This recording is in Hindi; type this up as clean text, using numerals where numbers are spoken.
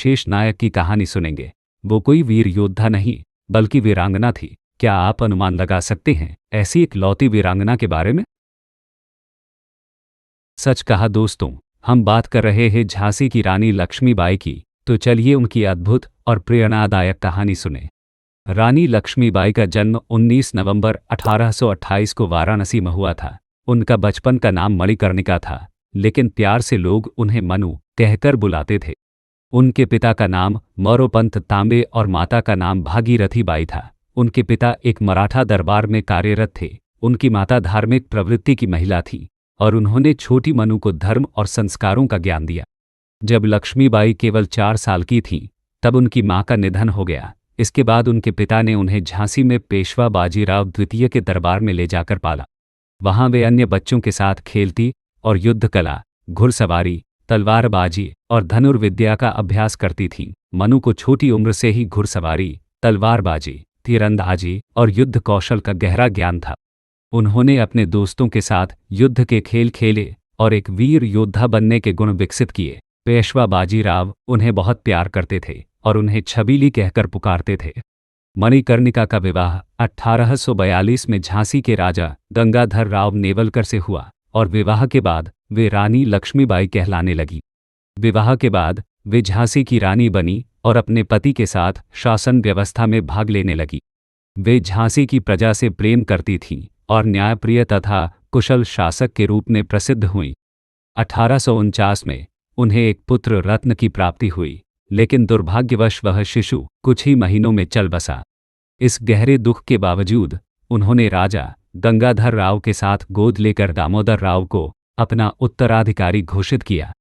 विशेष नायक की कहानी सुनेंगे। वो कोई वीर योद्धा नहीं, बल्कि वीरांगना थी। क्या आप अनुमान लगा सकते हैं ऐसी इकलौती वीरांगना के बारे में? सच कहा दोस्तों, हम बात कर रहे हैं झांसी की रानी लक्ष्मीबाई की। तो चलिए उनकी अद्भुत और प्रेरणादायक कहानी सुने। रानी लक्ष्मीबाई का जन्म 19 नवंबर 1828 को वाराणसी में हुआ था। उनका बचपन का नाम मणिकर्णिका था, लेकिन प्यार से लोग उन्हें मनु कहकर बुलाते थे। उनके पिता का नाम मोरोपंत तांबे और माता का नाम भागीरथी बाई था। उनके पिता एक मराठा दरबार में कार्यरत थे। उनकी माता धार्मिक प्रवृत्ति की महिला थी और उन्होंने छोटी मनु को धर्म और संस्कारों का ज्ञान दिया। जब लक्ष्मीबाई केवल 4 साल की थीं, तब उनकी मां का निधन हो गया। इसके बाद उनके पिता ने उन्हें झांसी में पेशवा बाजीराव द्वितीय के दरबार में ले जाकर पाला। वहां वे अन्य बच्चों के साथ खेलती और युद्ध कला, घुड़सवारी, तलवारबाजी और धनुर्विद्या का अभ्यास करती थीं। मनु को छोटी उम्र से ही घुड़सवारी, तलवारबाजी, तीरंदाजी और युद्ध कौशल का गहरा ज्ञान था। उन्होंने अपने दोस्तों के साथ युद्ध के खेल खेले और एक वीर योद्धा बनने के गुण विकसित किए। पेशवा बाजीराव उन्हें बहुत प्यार करते थे और उन्हें छबीली कहकर पुकारते थे। मणिकर्णिका का विवाह 1842 में झांसी के राजा गंगाधर राव नेवलकर से हुआ और विवाह के बाद वे रानी लक्ष्मीबाई कहलाने लगी। विवाह के बाद वे झांसी की रानी बनी और अपने पति के साथ शासन व्यवस्था में भाग लेने लगी। वे झांसी की प्रजा से प्रेम करती थीं और न्यायप्रिय तथा कुशल शासक के रूप में प्रसिद्ध हुईं। 1849 में उन्हें एक पुत्र रत्न की प्राप्ति हुई, लेकिन दुर्भाग्यवश वह शिशु कुछ ही महीनों में चल बसा। इस गहरे दुख के बावजूद उन्होंने राजा गंगाधर राव के साथ गोद लेकर दामोदर राव को अपना उत्तराधिकारी घोषित किया।